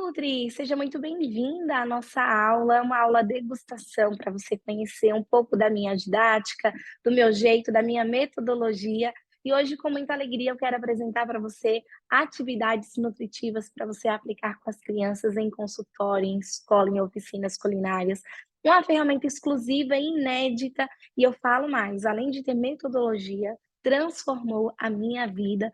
Nutri, seja muito bem-vinda à nossa aula, uma aula degustação para você conhecer um pouco da minha didática, do meu jeito, da minha metodologia. E hoje, com muita alegria, eu quero apresentar para você atividades nutritivas para você aplicar com as crianças em consultório, em escola, em oficinas culinárias. Uma ferramenta exclusiva e inédita, e eu falo mais, além de ter metodologia, transformou a minha vida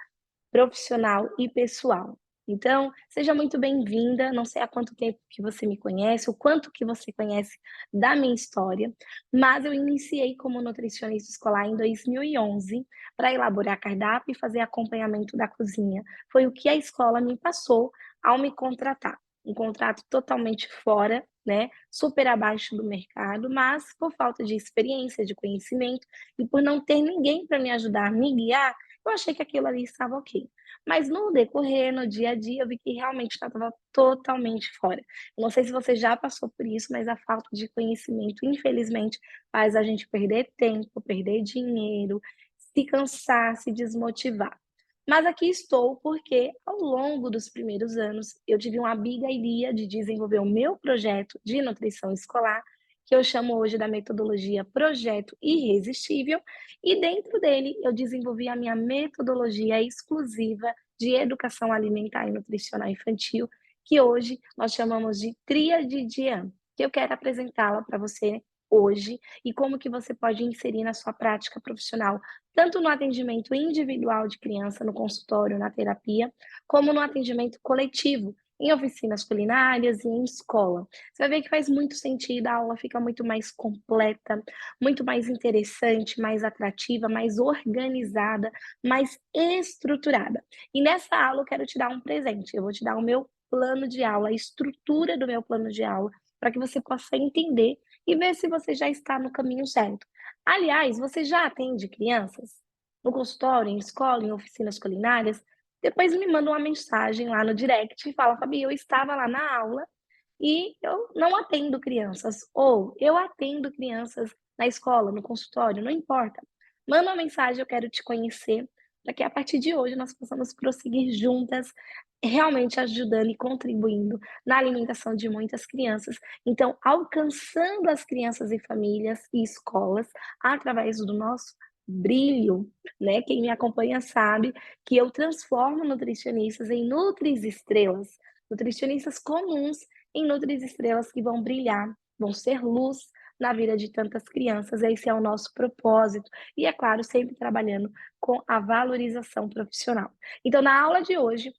profissional e pessoal. Então, seja muito bem-vinda, não sei há quanto tempo que você me conhece, o quanto que você conhece da minha história, mas eu iniciei como nutricionista escolar em 2011 para elaborar cardápio e fazer acompanhamento da cozinha. Foi o que a escola me passou ao me contratar. Um contrato totalmente fora, né, super abaixo do mercado, mas por falta de experiência, de conhecimento e por não ter ninguém para me ajudar, me guiar, eu achei que aquilo ali estava ok. Mas no decorrer, no dia a dia, eu vi que realmente estava totalmente fora. Eu não sei se você já passou por isso, mas a falta de conhecimento, infelizmente, faz a gente perder tempo, perder dinheiro, se cansar, se desmotivar. Mas aqui estou porque, ao longo dos primeiros anos, eu tive uma biga de desenvolver o meu projeto de nutrição escolar, que eu chamo hoje da metodologia Projeto Irresistível, e dentro dele eu desenvolvi a minha metodologia exclusiva de educação alimentar e nutricional infantil, que hoje nós chamamos de Tríade de AN, que eu quero apresentá-la para você hoje e como que você pode inserir na sua prática profissional, tanto no atendimento individual de criança, no consultório, na terapia, como no atendimento coletivo, em oficinas culinárias e em escola. Você vai ver que faz muito sentido, a aula fica muito mais completa, muito mais interessante, mais atrativa, mais organizada, mais estruturada. E nessa aula eu quero te dar um presente, eu vou te dar o meu plano de aula, a estrutura do meu plano de aula, para que você possa entender e ver se você já está no caminho certo. Aliás, você já atende crianças? No consultório, em escola, em oficinas culinárias? Depois me manda uma mensagem lá no direct e fala: Fabi, eu estava lá na aula e eu não atendo crianças, ou eu atendo crianças na escola, no consultório, não importa. Manda uma mensagem, eu quero te conhecer, para que a partir de hoje nós possamos prosseguir juntas, realmente ajudando e contribuindo na alimentação de muitas crianças. Então, alcançando as crianças e famílias e escolas através do nosso brilho, né? Quem me acompanha sabe que eu transformo nutricionistas em nutris estrelas, nutricionistas comuns em nutris estrelas que vão brilhar, vão ser luz na vida de tantas crianças. Esse é o nosso propósito. E, é claro, sempre trabalhando com a valorização profissional. Então, na aula de hoje,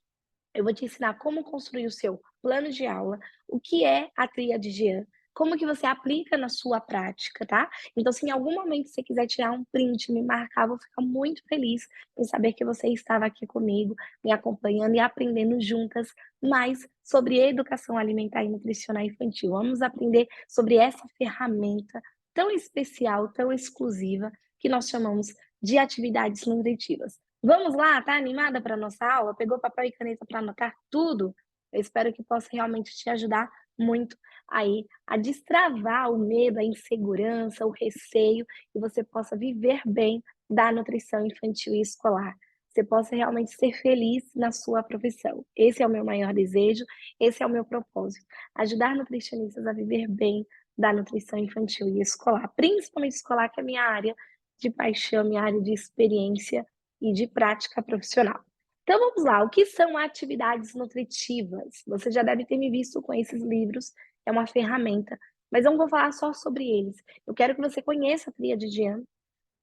eu vou te ensinar como construir o seu plano de aula, o que é a tríade de Jean, como que você aplica na sua prática, tá? Então, se em algum momento você quiser tirar um print, me marcar, vou ficar muito feliz em saber que você estava aqui comigo, me acompanhando e aprendendo juntas mais sobre educação alimentar e nutricional infantil. Vamos aprender sobre essa ferramenta tão especial, tão exclusiva, que nós chamamos de atividades nutritivas. Vamos lá, tá animada para nossa aula? Pegou papel e caneta para anotar tudo? Eu espero que possa realmente te ajudar muito aí a destravar o medo, a insegurança, o receio e você possa viver bem da nutrição infantil e escolar. Você possa realmente ser feliz na sua profissão. Esse é o meu maior desejo, esse é o meu propósito. Ajudar nutricionistas a viver bem da nutrição infantil e escolar, principalmente escolar, que é a minha área de paixão, minha área de experiência e de prática profissional. Então vamos lá, o que são atividades nutritivas? Você já deve ter me visto com esses livros, é uma ferramenta, mas eu não vou falar só sobre eles. Eu quero que você conheça a tríade de Jean,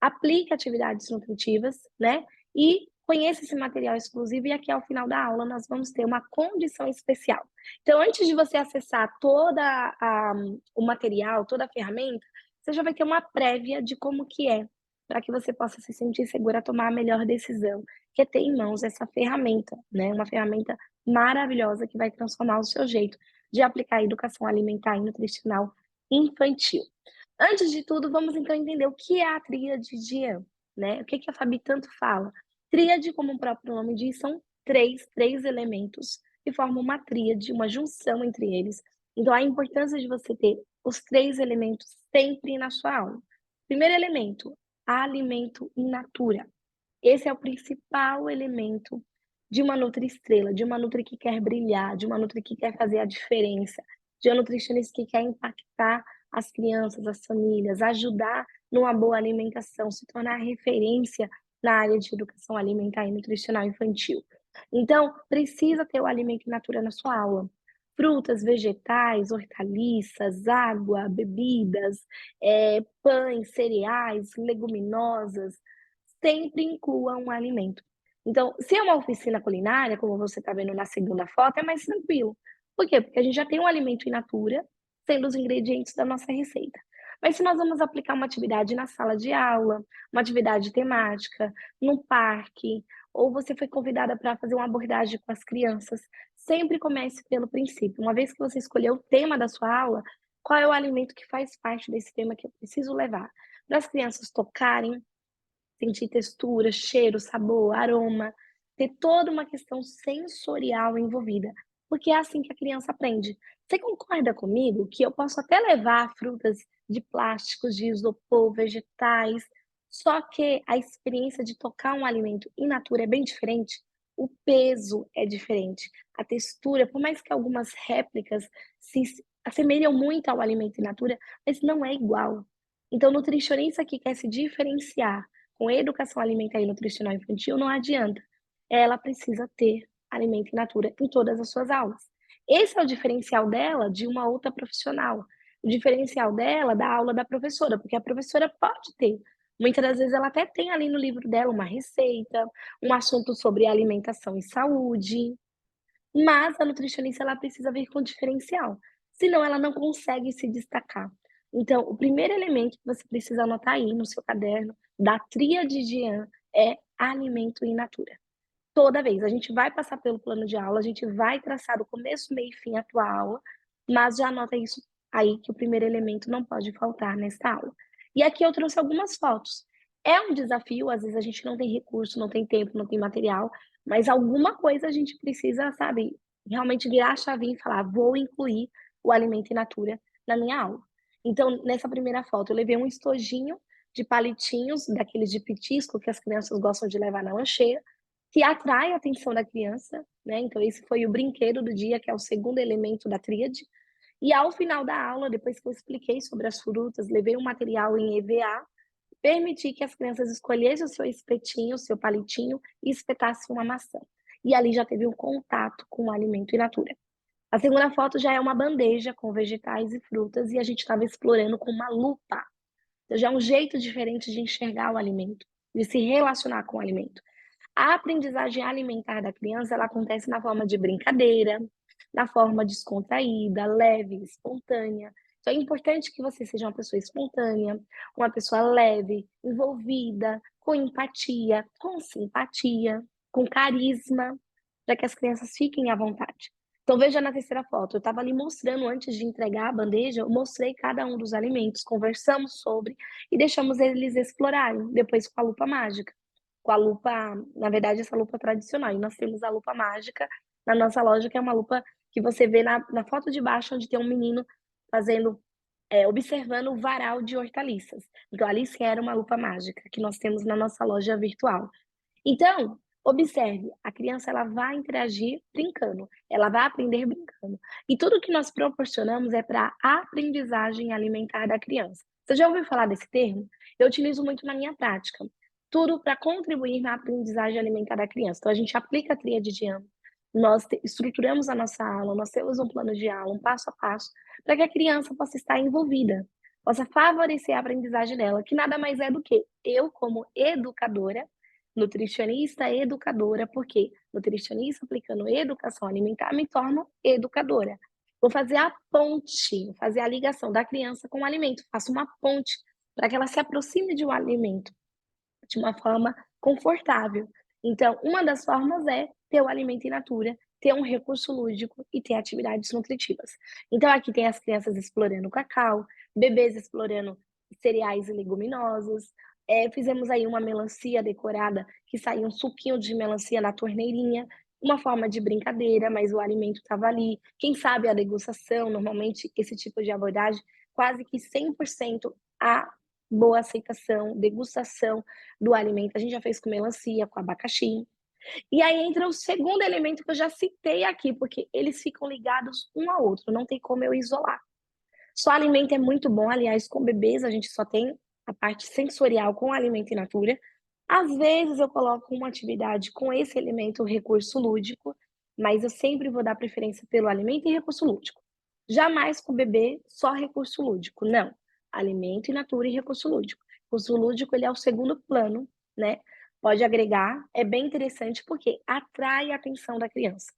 aplique atividades nutritivas, né? E conheça esse material exclusivo e aqui ao final da aula nós vamos ter uma condição especial. Então, antes de você acessar o material, toda a ferramenta, você já vai ter uma prévia de como que é, para que você possa se sentir segura a tomar a melhor decisão, que é ter em mãos essa ferramenta, né? Uma ferramenta maravilhosa que vai transformar o seu jeito de aplicar a educação alimentar e nutricional infantil. Antes de tudo, vamos então entender o que é a tríade de Jean, né? O que que a Fabi tanto fala? Tríade, como o próprio nome diz, são três elementos que formam uma tríade, uma junção entre eles. Então, a importância de você ter os três elementos sempre na sua aula. Primeiro elemento, alimento in natura. Esse é o principal elemento de uma nutri-estrela, de uma nutri que quer brilhar, de uma nutri que quer fazer a diferença, de uma nutricionista que quer impactar as crianças, as famílias, ajudar numa boa alimentação, se tornar referência na área de educação alimentar e nutricional infantil. Então, precisa ter o alimento in natura na sua aula. Frutas, vegetais, hortaliças, água, bebidas, pães, cereais, leguminosas, sempre inclua um alimento. Então, se é uma oficina culinária, como você está vendo na segunda foto, é mais tranquilo. Por quê? Porque a gente já tem um alimento in natura, sendo os ingredientes da nossa receita. Mas se nós vamos aplicar uma atividade na sala de aula, uma atividade temática, no parque, ou você foi convidada para fazer uma abordagem com as crianças, sempre comece pelo princípio. Uma vez que você escolheu o tema da sua aula, qual é o alimento que faz parte desse tema que eu preciso levar? Para as crianças tocarem, sentir textura, cheiro, sabor, aroma, ter toda uma questão sensorial envolvida, porque é assim que a criança aprende. Você concorda comigo que eu posso até levar frutas de plásticos, de isopor, vegetais, só que a experiência de tocar um alimento in natura é bem diferente? O peso é diferente, a textura, por mais que algumas réplicas se assemelham muito ao alimento in natura, mas não é igual. Então, o nutricionista que quer se diferenciar com educação alimentar e nutricional infantil não adianta. Ela precisa ter alimento in natura em todas as suas aulas. Esse é o diferencial dela de uma outra profissional. O diferencial dela da aula da professora, porque a professora pode ter. Muitas das vezes ela até tem ali no livro dela uma receita, um assunto sobre alimentação e saúde, mas a nutricionista ela precisa vir com diferencial, senão ela não consegue se destacar. Então, o primeiro elemento que você precisa anotar aí no seu caderno da tríade de Jean é alimento in natura. Toda vez, a gente vai passar pelo plano de aula, a gente vai traçar do começo, meio e fim a tua aula, mas já anota isso aí que o primeiro elemento não pode faltar nesta aula. E aqui eu trouxe algumas fotos. É um desafio, às vezes a gente não tem recurso, não tem tempo, não tem material, mas alguma coisa a gente precisa, sabe, realmente virar a chavinha e falar: "Vou incluir o alimento in natura na minha aula". Então, nessa primeira foto, eu levei um estojinho de palitinhos, daqueles de petisco que as crianças gostam de levar na lancheira, que atrai a atenção da criança, né, então esse foi o brinquedo do dia, que é o segundo elemento da tríade. E ao final da aula, depois que eu expliquei sobre as frutas, levei um material em EVA, permiti que as crianças escolhessem o seu espetinho, o seu palitinho e espetassem uma maçã. E ali já teve um contato com o alimento in natura. A segunda foto já é uma bandeja com vegetais e frutas e a gente estava explorando com uma lupa. Então já é um jeito diferente de enxergar o alimento, de se relacionar com o alimento. A aprendizagem alimentar da criança, ela acontece na forma de brincadeira, na forma descontraída, leve, espontânea. Então é importante que você seja uma pessoa espontânea, uma pessoa leve, envolvida, com empatia, com simpatia, com carisma, para que as crianças fiquem à vontade. Então veja na terceira foto, eu estava ali mostrando antes de entregar a bandeja, eu mostrei cada um dos alimentos, conversamos sobre e deixamos eles explorarem, depois com a lupa mágica, com a lupa, na verdade, essa lupa tradicional. E nós temos a lupa mágica na nossa loja, que é uma lupa que você vê na foto de baixo, onde tem um menino fazendo, observando o varal de hortaliças. Então, ali sim era uma lupa mágica, que nós temos na nossa loja virtual. Então, observe, a criança ela vai interagir brincando, ela vai aprender brincando. E tudo que nós proporcionamos é para a aprendizagem alimentar da criança. Você já ouviu falar desse termo? Eu utilizo muito na minha prática. Tudo para contribuir na aprendizagem alimentar da criança. Então, a gente aplica a tríade de AMO, nós estruturamos a nossa aula, nós temos um plano de aula, um passo a passo, para que a criança possa estar envolvida, possa favorecer a aprendizagem dela, que nada mais é do que eu, como educadora, nutricionista educadora, porque nutricionista aplicando educação alimentar me torno educadora. Vou fazer a ponte, fazer a ligação da criança com o alimento, faço uma ponte para que ela se aproxime de um alimento de uma forma confortável. Então, uma das formas é ter o alimento in natura, ter um recurso lúdico e ter atividades nutritivas. Então, aqui tem as crianças explorando cacau, bebês explorando cereais e leguminosas. Fizemos aí uma melancia decorada, que saiu um suquinho de melancia na torneirinha, uma forma de brincadeira, mas o alimento estava ali. Quem sabe a degustação, normalmente esse tipo de abordagem, quase que 100% a boa aceitação, degustação do alimento. A gente já fez com melancia, com abacaxi. E aí entra o segundo elemento que eu já citei aqui, porque eles ficam ligados um ao outro, não tem como eu isolar. Só alimento é muito bom, aliás, com bebês a gente só tem a parte sensorial com alimento in natura. Às vezes eu coloco uma atividade com esse elemento, recurso lúdico, mas eu sempre vou dar preferência pelo alimento e recurso lúdico. Jamais com o bebê só recurso lúdico, não. Alimento in natura e recurso lúdico. Recurso lúdico ele é o segundo plano, né? Pode agregar, é bem interessante porque atrai a atenção da criança.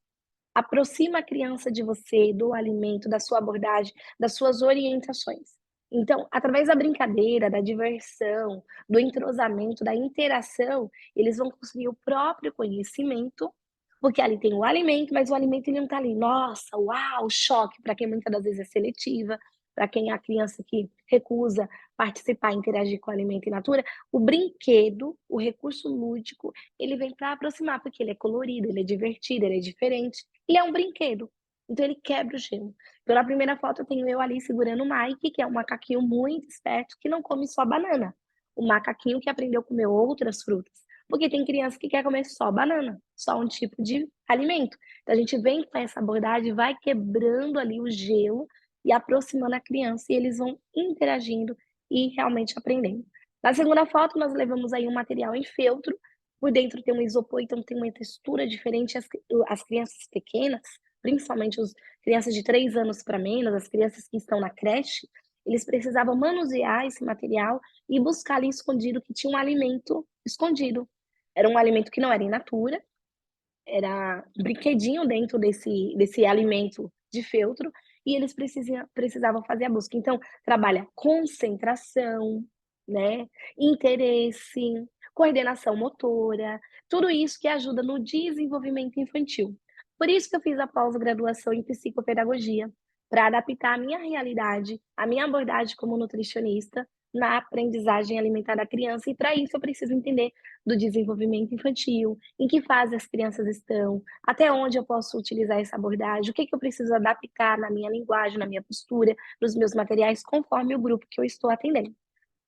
Aproxima a criança de você, do alimento, da sua abordagem, das suas orientações. Então, através da brincadeira, da diversão, do entrosamento, da interação, eles vão conseguir o próprio conhecimento, porque ali tem o alimento, mas o alimento ele não está ali, nossa, uau, choque, para quem muitas das vezes é seletiva, para quem é a criança que recusa participar, interagir com o alimento in natura, o brinquedo, o recurso lúdico, ele vem para aproximar, porque ele é colorido, ele é divertido, ele é diferente. Ele é um brinquedo, então ele quebra o gelo. Pela primeira foto eu tenho eu ali segurando o Mike, que é um macaquinho muito esperto, que não come só banana. O macaquinho que aprendeu a comer outras frutas. Porque tem criança que quer comer só banana, só um tipo de alimento. Então a gente vem com essa abordagem, vai quebrando ali o gelo e aproximando a criança e eles vão interagindo e realmente aprendendo. Na segunda foto nós levamos aí um material em feltro, por dentro tem um isopor, então tem uma textura diferente. As crianças pequenas, principalmente as crianças de 3 anos para menos, as crianças que estão na creche, eles precisavam manusear esse material e buscar ali escondido que tinha um alimento escondido. Era um alimento que não era in natura, era um brinquedinho dentro desse alimento de feltro, e eles precisavam fazer a busca. Então, trabalha concentração, né, interesse, coordenação motora, tudo isso que ajuda no desenvolvimento infantil. Por isso que eu fiz a pós-graduação em psicopedagogia, para adaptar a minha realidade, a minha abordagem como nutricionista na aprendizagem alimentar da criança, e para isso eu preciso entender do desenvolvimento infantil, em que fase as crianças estão, até onde eu posso utilizar essa abordagem, o que eu preciso adaptar na minha linguagem, na minha postura, nos meus materiais, conforme o grupo que eu estou atendendo.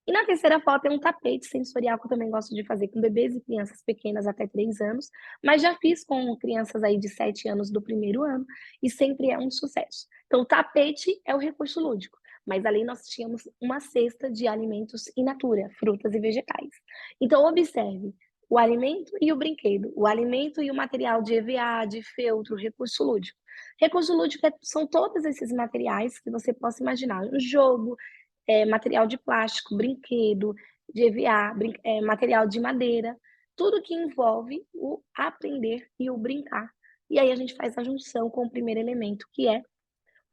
E na terceira foto é um tapete sensorial que eu também gosto de fazer com bebês e crianças pequenas até 3 anos, mas já fiz com crianças aí de 7 anos do primeiro ano e sempre é um sucesso. Então, o tapete é o recurso lúdico, mas ali nós tínhamos uma cesta de alimentos in natura, frutas e vegetais. Então, observe o alimento e o brinquedo, o alimento e o material de EVA, de feltro, recurso lúdico. Recurso lúdico são todos esses materiais que você possa imaginar, um jogo, material de plástico, brinquedo, de EVA, material de madeira, tudo que envolve o aprender e o brincar. E aí a gente faz a junção com o primeiro elemento, que é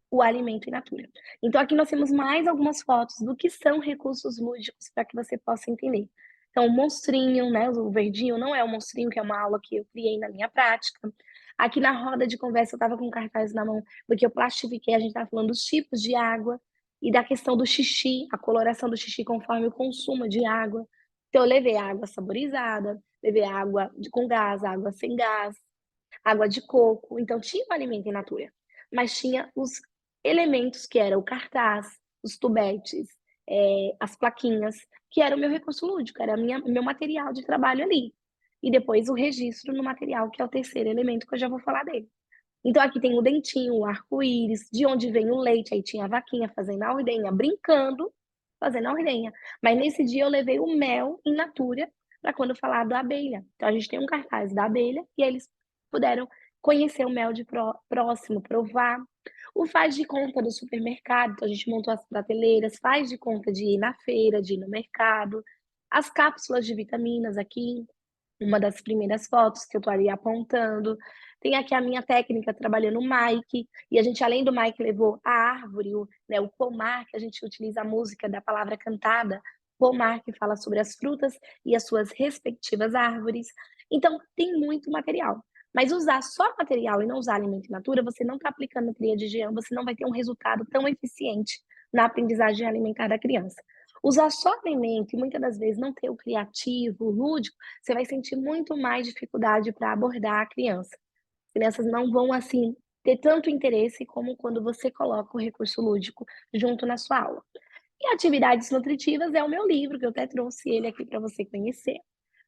o alimento in natura. Então aqui nós temos mais algumas fotos do que são recursos lúdicos para que você possa entender. Então o monstrinho, né, o verdinho não é o monstrinho, que é uma aula que eu criei na minha prática. Aqui na roda de conversa eu estava com um cartaz na mão, porque eu plastifiquei, a gente estava falando dos tipos de água e da questão do xixi, a coloração do xixi conforme o consumo de água. Então eu levei água saborizada, levei água com gás, água sem gás, água de coco, então tinha o alimento in natura, mas tinha os elementos que era o cartaz, os tubetes, as plaquinhas, que era o meu recurso lúdico, era meu material de trabalho ali. E depois o registro no material, que é o terceiro elemento que eu já vou falar dele. Então aqui tem o dentinho, o arco-íris, de onde vem o leite, aí tinha a vaquinha fazendo a ordenha, brincando, fazendo a ordenha. Mas nesse dia eu levei o mel in natura para quando falar da abelha. Então a gente tem um cartaz da abelha e aí eles puderam conhecer o mel de próximo, provar. O faz de conta do supermercado, então a gente montou as prateleiras, faz de conta de ir na feira, de ir no mercado. As cápsulas de vitaminas aqui, uma das primeiras fotos que eu estou ali apontando. Tem aqui a minha técnica trabalhando o Mike, e a gente, além do Mike, levou a árvore, o pomar, que a gente utiliza a música da palavra cantada, pomar, que fala sobre as frutas e as suas respectivas árvores. Então, tem muito material. Mas usar só material e não usar alimento in natura, você não está aplicando a tríade de Jean, você não vai ter um resultado tão eficiente na aprendizagem alimentar da criança. Usar só alimento e muitas das vezes não ter o criativo, o lúdico, você vai sentir muito mais dificuldade para abordar a criança. As crianças não vão, assim, ter tanto interesse como quando você coloca o recurso lúdico junto na sua aula. E Atividades Nutritivas é o meu livro, que eu até trouxe ele aqui para você conhecer.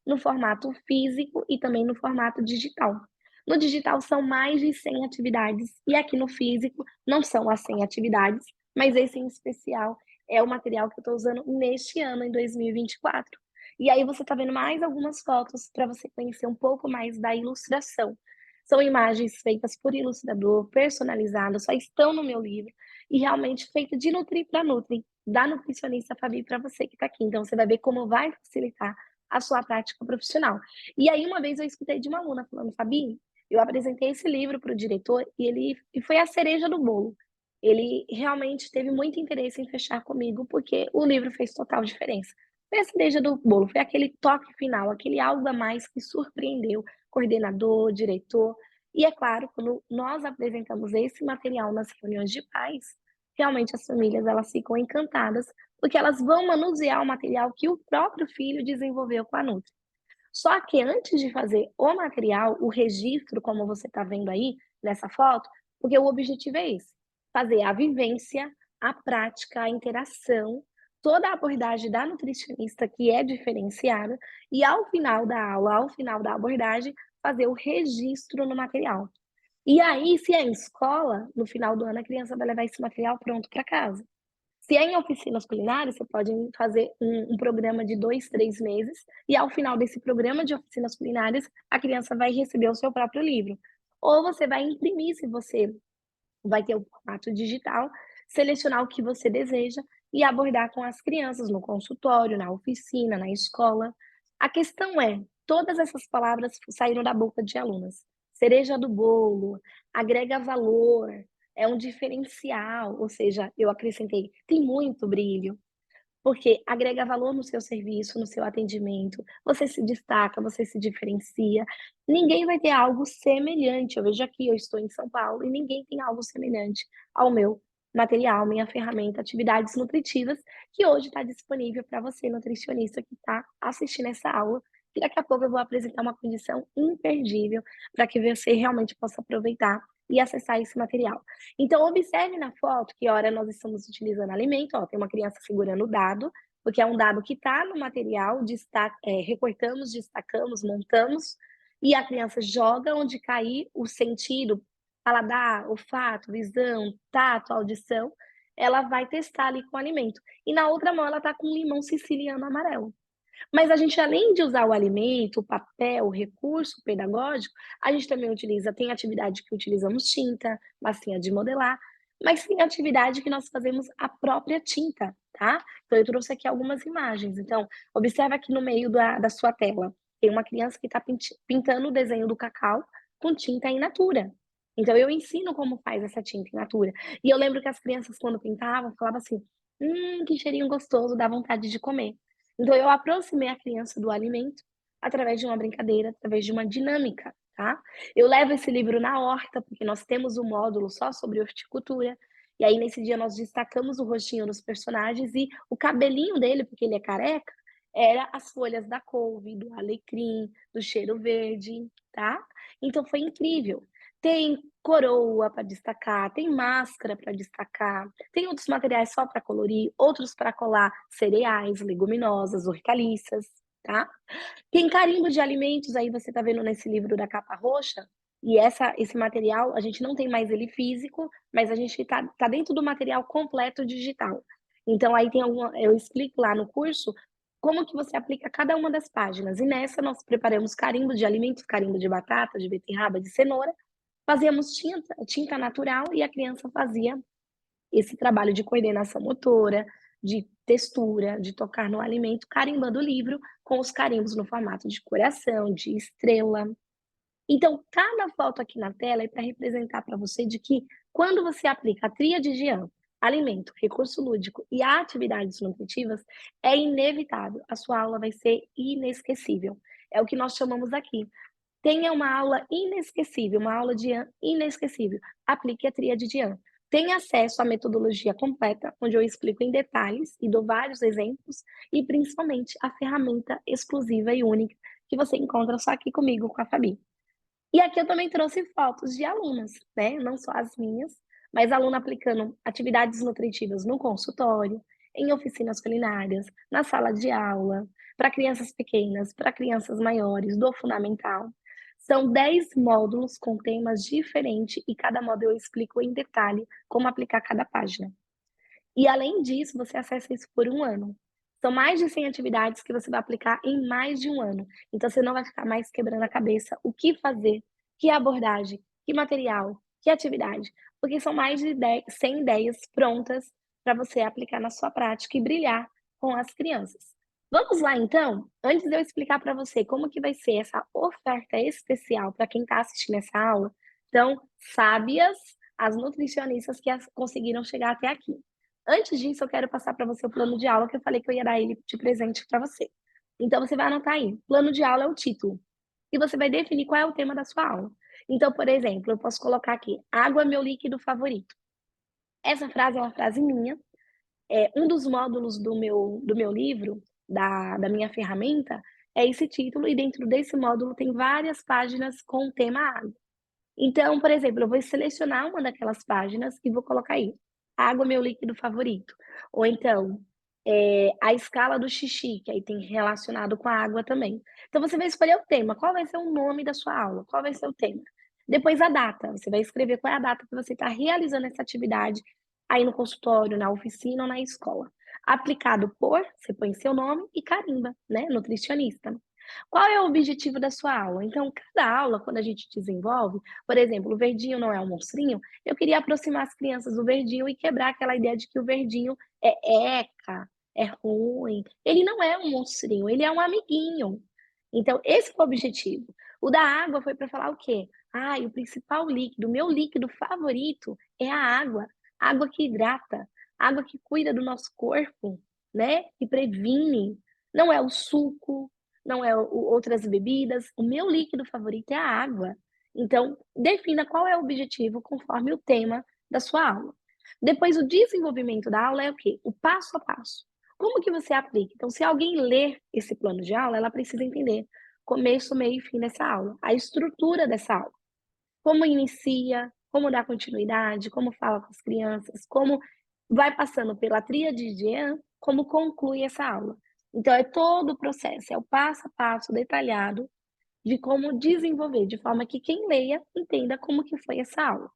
no formato físico e também no formato digital. No digital são mais de 100 atividades e aqui no físico não são as 100 atividades, mas esse em especial é o material que eu estou usando neste ano, em 2024. E aí você está vendo mais algumas fotos para você conhecer um pouco mais da ilustração. São imagens feitas por ilustrador, personalizadas, só estão no meu livro e realmente feita de Nutri para Nutri, da nutricionista Fabi para você que está aqui. Então você vai ver como vai facilitar a sua prática profissional. E aí uma vez eu escutei de uma aluna falando, Fabi, eu apresentei esse livro para o diretor e foi a cereja do bolo. Ele realmente teve muito interesse em fechar comigo, porque o livro fez total diferença. Foi a cereja do bolo, foi aquele toque final, aquele algo a mais que surpreendeu coordenador, diretor. E é claro, quando nós apresentamos esse material nas reuniões de pais, realmente as famílias elas ficam encantadas, porque elas vão manusear o material que o próprio filho desenvolveu com a Nutri. Só que antes de fazer o material, o registro, como você está vendo aí nessa foto, porque o objetivo é esse: fazer a vivência, a prática, a interação, toda a abordagem da nutricionista que é diferenciada, e ao final da aula, ao final da abordagem, fazer o registro no material. E aí, se é em escola, no final do ano a criança vai levar esse material pronto para casa. Se é em oficinas culinárias, você pode fazer um programa de 2, 3 meses, e ao final desse programa de oficinas culinárias, a criança vai receber o seu próprio livro. Ou você vai imprimir, se você vai ter o formato digital, selecionar o que você deseja e abordar com as crianças no consultório, na oficina, na escola. A questão é, todas essas palavras saíram da boca de alunas. Cereja do bolo, agrega valor, é um diferencial, ou seja, eu acrescentei, tem muito brilho, porque agrega valor no seu serviço, no seu atendimento, você se destaca, você se diferencia. Ninguém vai ter algo semelhante. Eu vejo aqui, eu estou em São Paulo e ninguém tem algo semelhante ao meu material, minha ferramenta, atividades nutritivas, que hoje está disponível para você, nutricionista, que está assistindo essa aula. E daqui a pouco eu vou apresentar uma condição imperdível para que você realmente possa aproveitar e acessar esse material. Então, observe na foto que hora nós estamos utilizando alimento, ó, tem uma criança segurando o dado, porque é um dado que está no material, recortamos, destacamos, montamos, e a criança joga onde cair o sentido, paladar, olfato, visão, tato, audição, ela vai testar ali com o alimento. E na outra mão ela está com um limão siciliano amarelo. Mas a gente, além de usar o alimento, o papel, o recurso pedagógico, a gente também utiliza, tem atividade que utilizamos tinta, massinha de modelar, mas tem atividade que nós fazemos a própria tinta, tá? Então, eu trouxe aqui algumas imagens. Então, observa aqui no meio da sua tela, tem uma criança que está pintando o desenho do cacau com tinta in natura. Então, eu ensino como faz essa tinta in natura. E eu lembro que as crianças, quando pintavam, falavam assim: que cheirinho gostoso, dá vontade de comer. Então eu aproximei a criança do alimento através de uma brincadeira, através de uma dinâmica, tá? Eu levo esse livro na horta, porque nós temos um módulo só sobre horticultura, e aí nesse dia nós destacamos o rostinho dos personagens e o cabelinho dele, porque ele é careca, era as folhas da couve, do alecrim, do cheiro verde, tá? Então foi incrível. Tem coroa para destacar, tem máscara para destacar, tem outros materiais só para colorir, outros para colar cereais, leguminosas, hortaliças, tá? Tem carimbo de alimentos, aí você tá vendo nesse livro da capa roxa, e esse material, a gente não tem mais ele físico, mas a gente tá dentro do material completo digital. Então aí eu explico lá no curso como que você aplica cada uma das páginas. E nessa nós preparamos carimbo de alimentos, carimbo de batata, de beterraba, de cenoura, fazíamos tinta natural e a criança fazia esse trabalho de coordenação motora, de textura, de tocar no alimento, carimbando o livro com os carimbos no formato de coração, de estrela. Então, cada foto aqui na tela é para representar para você de que quando você aplica a tríade de Jean, alimento, recurso lúdico e atividades nutritivas, é inevitável, a sua aula vai ser inesquecível. É o que nós chamamos aqui. Tenha uma aula inesquecível, uma aula de Ian inesquecível. Aplique a tríade de Ian. Tenha acesso à metodologia completa, onde eu explico em detalhes e dou vários exemplos, e principalmente a ferramenta exclusiva e única que você encontra só aqui comigo, com a Fabi. E aqui eu também trouxe fotos de alunas, né? Não só as minhas, mas aluna aplicando atividades nutritivas no consultório, em oficinas culinárias, na sala de aula, para crianças pequenas, para crianças maiores, do fundamental. São 10 módulos com temas diferentes e cada módulo eu explico em detalhe como aplicar cada página. E além disso, você acessa isso por 1 ano. São mais de 100 atividades que você vai aplicar em mais de 1 ano. Então você não vai ficar mais quebrando a cabeça o que fazer, que abordagem, que material, que atividade, porque são mais de 100 ideias prontas para você aplicar na sua prática e brilhar com as crianças. Vamos lá então? Antes de eu explicar para você como que vai ser essa oferta especial para quem está assistindo essa aula, então, sábias as nutricionistas que conseguiram chegar até aqui. Antes disso, eu quero passar para você o plano de aula que eu falei que eu ia dar ele de presente para você. Então, você vai anotar aí. Plano de aula é o título. E você vai definir qual é o tema da sua aula. Então, por exemplo, eu posso colocar aqui: água é meu líquido favorito. Essa frase é uma frase minha. É um dos módulos do meu livro, da minha ferramenta, é esse título, e dentro desse módulo tem várias páginas com o tema água. Então, por exemplo, eu vou selecionar uma daquelas páginas e vou colocar aí: água, meu líquido favorito. Ou então, a escala do xixi, que aí tem relacionado com a água também. Então você vai escolher o tema, qual vai ser o nome da sua aula, qual vai ser o tema. Depois a data, você vai escrever qual é a data que você está realizando essa atividade aí no consultório, na oficina ou na escola. Aplicado por, você põe seu nome e carimba, né, nutricionista. Qual é o objetivo da sua aula? Então, cada aula, quando a gente desenvolve, por exemplo, o verdinho não é um monstrinho, eu queria aproximar as crianças do verdinho e quebrar aquela ideia de que o verdinho é eca, é ruim. Ele não é um monstrinho, ele é um amiguinho. Então, esse é o objetivo. O da água foi para falar o quê? Ah, o principal líquido, o meu líquido favorito é a água. Água que hidrata, água que cuida do nosso corpo, né? E previne. Não é o suco, não é outras bebidas. O meu líquido favorito é a água. Então, defina qual é o objetivo conforme o tema da sua aula. Depois, o desenvolvimento da aula é o quê? O passo a passo. Como que você aplica? Então, se alguém ler esse plano de aula, ela precisa entender começo, meio e fim dessa aula, a estrutura dessa aula. Como inicia, como dá continuidade, como fala com as crianças, como vai passando pela tríade de Jean, como conclui essa aula. Então, é todo o processo, é o passo a passo detalhado de como desenvolver, de forma que quem leia entenda como que foi essa aula.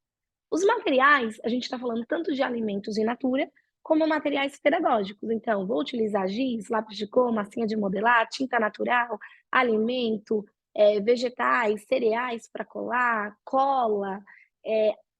Os materiais, a gente está falando tanto de alimentos in natura, como materiais pedagógicos. Então, vou utilizar giz, lápis de cor, massinha de modelar, tinta natural, alimento, vegetais, cereais para colar, cola,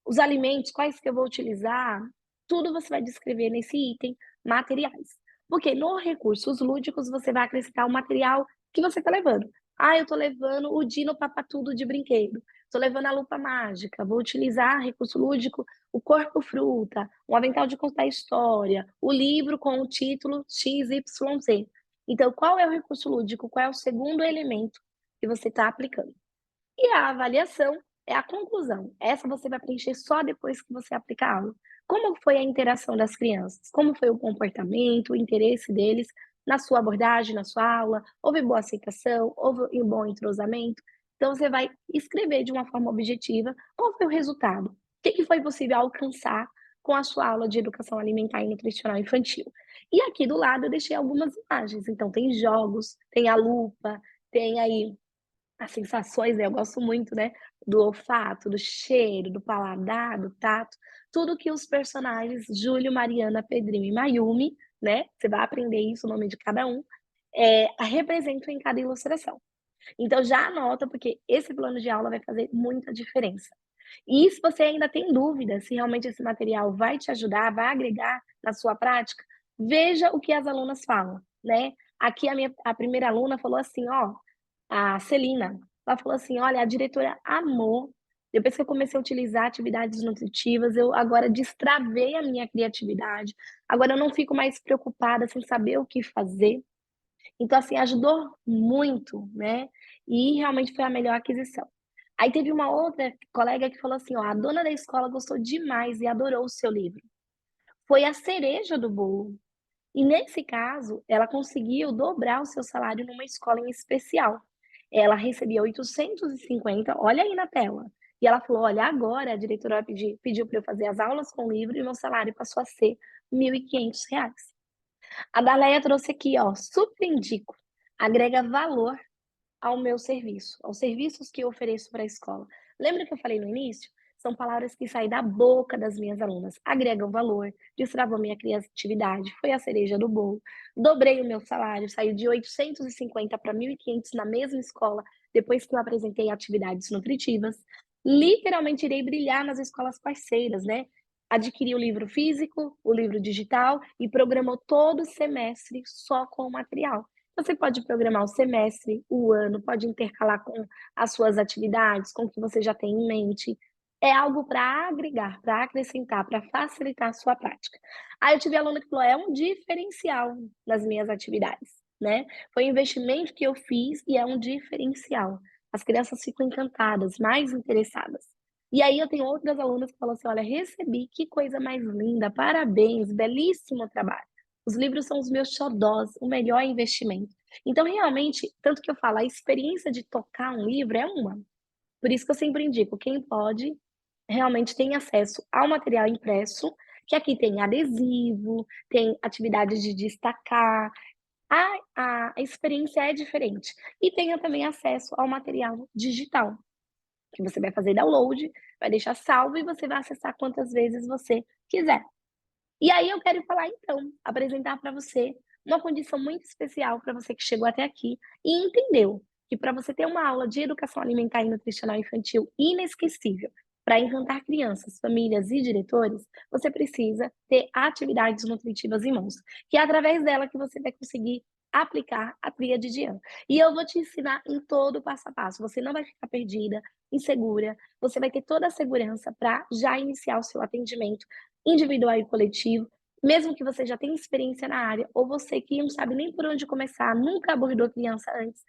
os alimentos, quais que eu vou utilizar, tudo você vai descrever nesse item, materiais. Porque no recursos lúdicos você vai acrescentar o material que você está levando. Ah, eu estou levando o Dino Papatudo de brinquedo. Estou levando a lupa mágica, vou utilizar recurso lúdico, o corpo fruta, um avental de contar história, o livro com o título XYZ. Então, qual é o recurso lúdico? Qual é o segundo elemento que você está aplicando? E a avaliação é a conclusão. Essa você vai preencher só depois que você aplicar a aula. Como foi a interação das crianças? Como foi o comportamento, o interesse deles na sua abordagem, na sua aula? Houve boa aceitação? Houve um bom entrosamento? Então, você vai escrever de uma forma objetiva qual foi o resultado. O que foi possível alcançar com a sua aula de educação alimentar e nutricional infantil. E aqui do lado eu deixei algumas imagens. Então, tem jogos, tem a lupa, tem aí as sensações, né, eu gosto muito, né, do olfato, do cheiro, do paladar, do tato, tudo que os personagens Júlio, Mariana, Pedrinho e Mayumi, né, você vai aprender isso, o nome de cada um, representam em cada ilustração. Então já anota, porque esse plano de aula vai fazer muita diferença. E se você ainda tem dúvida se realmente esse material vai te ajudar, vai agregar na sua prática, veja o que as alunas falam, né. Aqui a primeira aluna falou assim: "Ó, a Celina, ela falou assim: "Olha, a diretora amou, depois que eu comecei a utilizar atividades nutritivas, eu agora destravei a minha criatividade, agora eu não fico mais preocupada sem saber o que fazer". Então, assim, ajudou muito, né, e realmente foi a melhor aquisição. Aí teve uma outra colega que falou assim: "Ó, a dona da escola gostou demais e adorou o seu livro. Foi a cereja do bolo". E nesse caso, ela conseguiu dobrar o seu salário numa escola em especial. Ela recebia 850, olha aí na tela. E ela falou: "Olha, agora a diretora pediu para eu fazer as aulas com o livro e meu salário passou a ser R$ 1.500". A Daleia trouxe aqui, ó, super indico. agrega valor ao meu serviço, aos serviços que eu ofereço para a escola. Lembra que eu falei no início? São palavras que saem da boca das minhas alunas, agregam valor, destravou minha criatividade, foi a cereja do bolo, dobrei o meu salário, saiu de 850 para 1.500 na mesma escola, depois que eu apresentei atividades nutritivas. Literalmente irei brilhar nas escolas parceiras, né? Adquiri o livro físico, o livro digital e programou todo o semestre só com o material. Você pode programar o semestre, o ano, pode intercalar com as suas atividades, com o que você já tem em mente. É algo para agregar, para acrescentar, para facilitar a sua prática. Aí eu tive aluno que falou: é um diferencial nas minhas atividades, né? Foi um investimento que eu fiz e é um diferencial. As crianças ficam encantadas, mais interessadas. E aí eu tenho outras alunas que falam assim: olha, recebi, que coisa mais linda, parabéns, belíssimo trabalho. Os livros são os meus xodós, o melhor investimento. Então, realmente, tanto que eu falo, a experiência de tocar um livro é uma. Por isso que eu sempre indico, quem pode, realmente tem acesso ao material impresso, que aqui tem adesivo, tem atividades de destacar, a experiência é diferente. E tenha também acesso ao material digital, que você vai fazer download, vai deixar salvo e você vai acessar quantas vezes você quiser. E aí eu quero falar então, apresentar para você uma condição muito especial para você que chegou até aqui e entendeu que para você ter uma aula de educação alimentar e nutricional infantil inesquecível, para encantar crianças, famílias e diretores, você precisa ter atividades nutritivas em mãos, que é através dela que você vai conseguir aplicar a tríade de Yan. E eu vou te ensinar em todo o passo a passo. Você não vai ficar perdida, insegura, você vai ter toda a segurança para já iniciar o seu atendimento individual e coletivo, mesmo que você já tenha experiência na área, ou você que não sabe nem por onde começar, nunca abordou criança antes,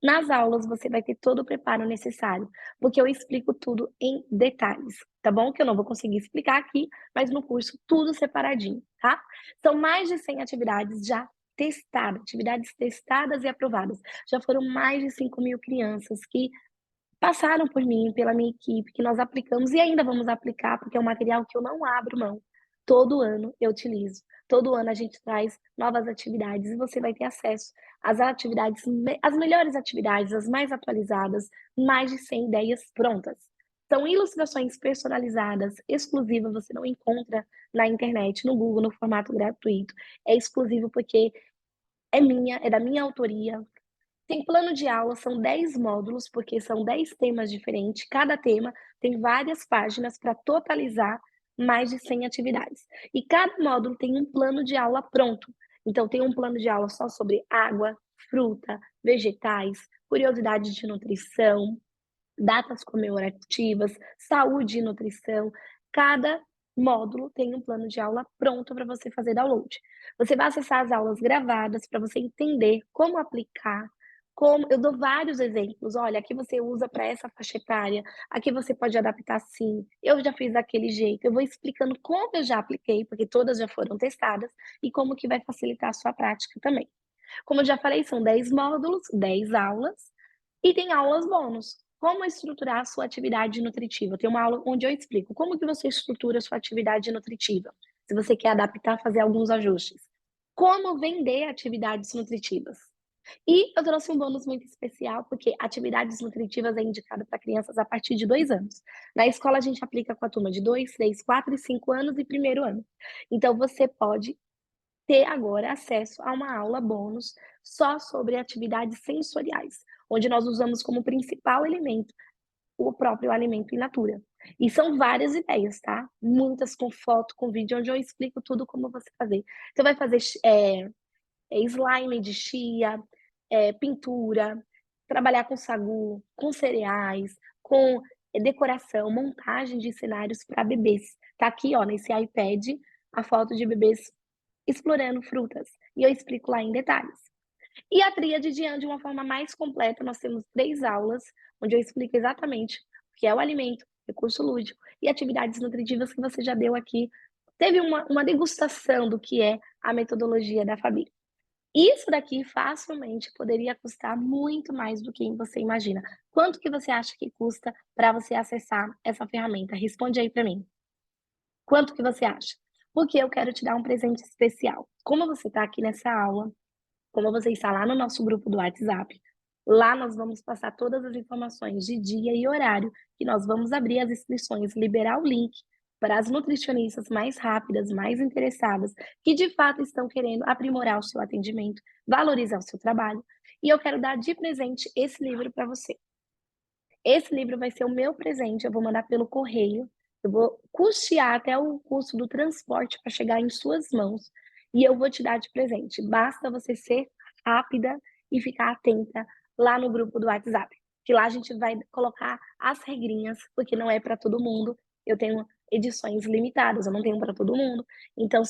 nas aulas você vai ter todo o preparo necessário, porque eu explico tudo em detalhes, tá bom? Que eu não vou conseguir explicar aqui, mas no curso tudo separadinho, tá? São mais de 100 atividades já testadas, atividades testadas e aprovadas. Já foram mais de 5.000 crianças que passaram por mim, pela minha equipe, que nós aplicamos e ainda vamos aplicar, porque é um material que eu não abro mão. Todo ano eu utilizo. Todo ano a gente traz novas atividades e você vai ter acesso às atividades, as melhores atividades, as mais atualizadas, mais de 100 ideias prontas. São ilustrações personalizadas, exclusivas, você não encontra na internet, no Google, no formato gratuito. É exclusivo porque é minha, é da minha autoria, tem plano de aula, são 10 módulos, porque são 10 temas diferentes. Cada tema tem várias páginas para totalizar mais de 100 atividades. E cada módulo tem um plano de aula pronto. Então, tem um plano de aula só sobre água, fruta, vegetais, curiosidades de nutrição, datas comemorativas, saúde e nutrição. Cada módulo tem um plano de aula pronto para você fazer download. Você vai acessar as aulas gravadas para você entender como aplicar, como eu dou vários exemplos. Olha, aqui você usa para essa faixa etária, aqui você pode adaptar assim. Eu já fiz daquele jeito. Eu vou explicando como eu já apliquei, porque todas já foram testadas, e como que vai facilitar a sua prática também. Como eu já falei, são 10 módulos, 10 aulas, e tem aulas bônus. Como estruturar a sua atividade nutritiva? Tem uma aula onde eu explico como que você estrutura a sua atividade nutritiva, se você quer adaptar, fazer alguns ajustes. Como vender atividades nutritivas. E eu trouxe um bônus muito especial, porque atividades nutritivas é indicado para crianças a partir de 2 anos. Na escola, a gente aplica com a turma de 2, 3, 4 e 5 anos e primeiro ano. Então, você pode ter agora acesso a uma aula bônus só sobre atividades sensoriais, onde nós usamos como principal elemento o próprio alimento in natura. E são várias ideias, tá? Muitas com foto, com vídeo, onde eu explico tudo como você fazer. Você vai fazer slime de chia, pintura, trabalhar com sagu, com cereais, com decoração, montagem de cenários para bebês. Tá aqui, ó, nesse iPad, a foto de bebês explorando frutas. E eu explico lá em detalhes. E a tríade de Yan, de uma forma mais completa, nós temos 3 aulas, onde eu explico exatamente o que é o alimento, recurso lúdico e atividades nutritivas que você já deu aqui. Teve uma degustação do que é a metodologia da Fabi. Isso daqui facilmente poderia custar muito mais do que você imagina. Quanto que você acha que custa para você acessar essa ferramenta? Responde aí para mim. Quanto que você acha? Porque eu quero te dar um presente especial. Como você está aqui nessa aula, Como você está lá no nosso grupo do WhatsApp, lá nós vamos passar todas as informações de dia e horário que nós vamos abrir as inscrições, liberar o link para as nutricionistas mais rápidas, mais interessadas, que de fato estão querendo aprimorar o seu atendimento, valorizar o seu trabalho. E eu quero dar de presente esse livro para você. Esse livro vai ser o meu presente, eu vou mandar pelo correio, eu vou custear até o custo do transporte para chegar em suas mãos, e eu vou te dar de presente. Basta você ser rápida e ficar atenta lá no grupo do WhatsApp, que lá a gente vai colocar as regrinhas, porque não é para todo mundo. Eu tenho edições limitadas, eu não tenho para todo mundo. Então,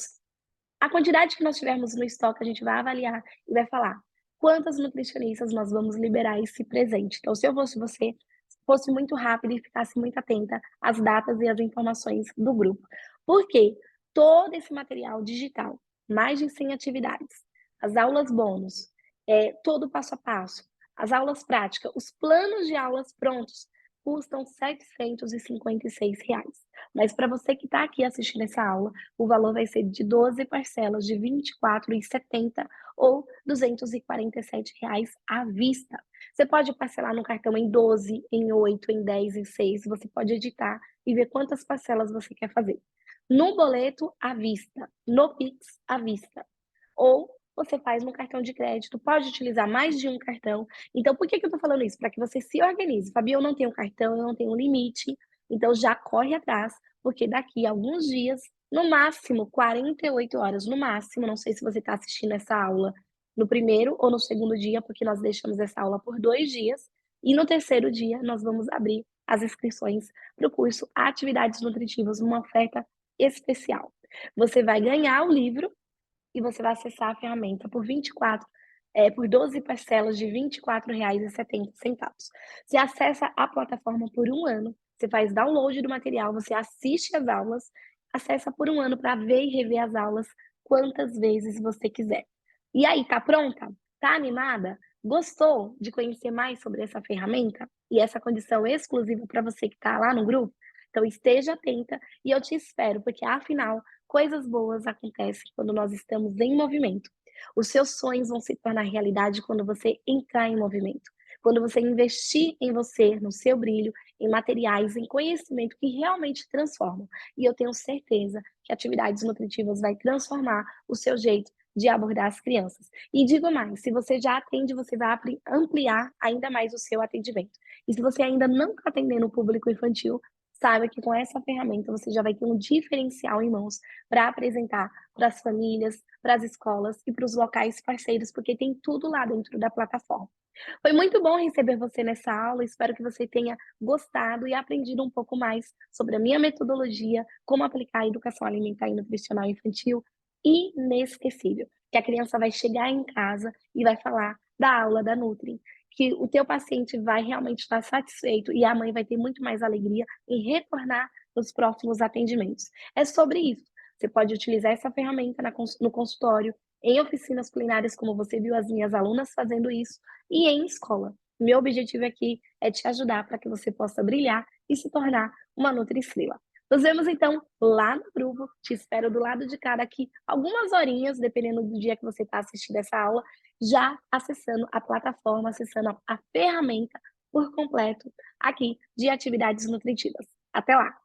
a quantidade que nós tivermos no estoque, a gente vai avaliar e vai falar quantas nutricionistas nós vamos liberar esse presente. Então, se eu fosse você, fosse muito rápida e ficasse muito atenta às datas e às informações do grupo. Porque todo esse material digital, mais de 100 atividades, as aulas bônus, todo o passo a passo, as aulas práticas, os planos de aulas prontos, custam R$ 756. Mas para você que está aqui assistindo essa aula, o valor vai ser de 12 parcelas de R$ 24,70 ou R$ 247 à vista. Você pode parcelar no cartão em 12, em 8, em 10, em 6. Você pode editar e ver quantas parcelas você quer fazer. No boleto, à vista. No Pix, à vista. Ou você faz no cartão de crédito, pode utilizar mais de um cartão. Então, por que eu estou falando isso? Para que você se organize. Fabi, eu não tenho cartão, eu não tenho limite. Então, já corre atrás, porque daqui a alguns dias, no máximo 48 horas, no máximo, não sei se você está assistindo essa aula no primeiro ou no segundo dia, porque nós deixamos essa aula por 2 dias, e no terceiro dia nós vamos abrir as inscrições para o curso Atividades Nutritivas, uma oferta especial. Você vai ganhar o livro e você vai acessar a ferramenta por 12 parcelas de R$ 24,70. Você acessa a plataforma por um ano, você faz download do material, você assiste as aulas, acessa por um ano para ver e rever as aulas quantas vezes você quiser. E aí, tá pronta? Tá animada? Gostou de conhecer mais sobre essa ferramenta e essa condição exclusiva para você que está lá no grupo? Então esteja atenta e eu te espero, porque afinal, coisas boas acontecem quando nós estamos em movimento. Os seus sonhos vão se tornar realidade quando você entrar em movimento. Quando você investir em você, no seu brilho, em materiais, em conhecimento que realmente transformam. E eu tenho certeza que atividades nutritivas vai transformar o seu jeito de abordar as crianças. E digo mais, se você já atende, você vai ampliar ainda mais o seu atendimento. E se você ainda não está atendendo o público infantil, saiba que com essa ferramenta você já vai ter um diferencial em mãos para apresentar para as famílias, para as escolas e para os locais parceiros, porque tem tudo lá dentro da plataforma. Foi muito bom receber você nessa aula, espero que você tenha gostado e aprendido um pouco mais sobre a minha metodologia, como aplicar a educação alimentar e nutricional infantil inesquecível, que a criança vai chegar em casa e vai falar da aula da Nutri, que o teu paciente vai realmente estar satisfeito e a mãe vai ter muito mais alegria em retornar nos próximos atendimentos. É sobre isso. Você pode utilizar essa ferramenta no consultório, em oficinas culinárias, como você viu as minhas alunas fazendo isso, e em escola. Meu objetivo aqui é te ajudar para que você possa brilhar e se tornar uma Nutri-Estrela. Nos vemos então lá no grupo, te espero do lado de cá daqui algumas horinhas, dependendo do dia que você está assistindo essa aula, já acessando a plataforma, acessando a ferramenta por completo aqui de atividades nutritivas. Até lá!